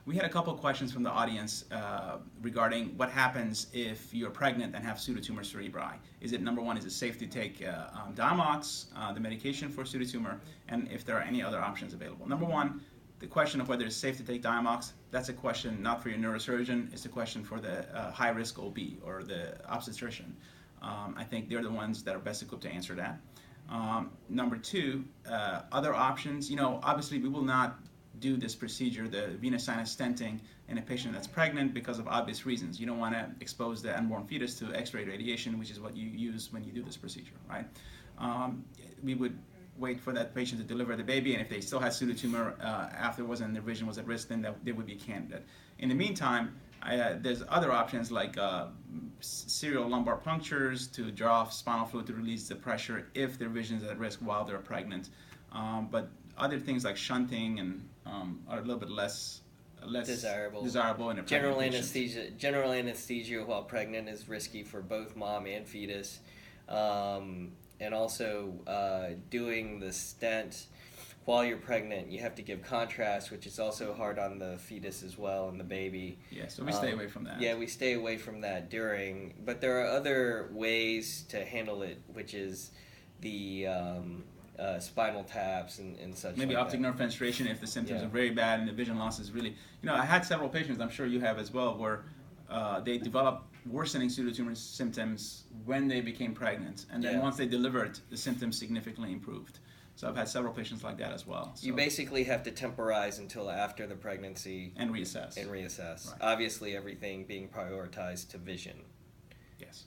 We had a couple of questions from the audience regarding what happens if you're pregnant and have pseudotumor cerebri. Is it, number one, is it safe to take Diamox, the medication for pseudotumor, and if there are any other options available? Number one, the question of whether it's safe to take Diamox, that's a question not for your neurosurgeon, it's a question for the high-risk OB or the obstetrician. I think they're the ones that are best equipped to answer that. Number two, other options, obviously we will not do this procedure, the venous sinus stenting, in a patient that's pregnant because of obvious reasons. You don't want to expose the unborn fetus to X-ray radiation, which is what you use when you do this procedure, right? We would wait for that patient to deliver the baby, and if they still had pseudotumor afterwards and their vision was at risk, then they would be a candidate. In the meantime, there's other options like serial lumbar punctures to draw off spinal fluid to release the pressure if their vision is at risk while they're pregnant. But other things like shunting and are a little bit less desirable in a general anesthesia. General anesthesia while pregnant is risky for both mom and fetus, and also doing the stent while you're pregnant, you have to give contrast, which is also hard on the fetus as well and the baby. Yeah, so we stay away from that. Yeah, we stay away from that during. But there are other ways to handle it, which is the spinal taps and such. Maybe like optic that. nerve fenestration if the symptoms are very bad and the vision loss is really. I had several patients, I'm sure you have as well, where they developed worsening pseudotumor symptoms when they became pregnant, and then once they delivered, the symptoms significantly improved. So I've had several patients like that as well. So you basically have to temporize until after the pregnancy. And reassess. Right. Obviously Obviously, everything being prioritized to vision. Yes.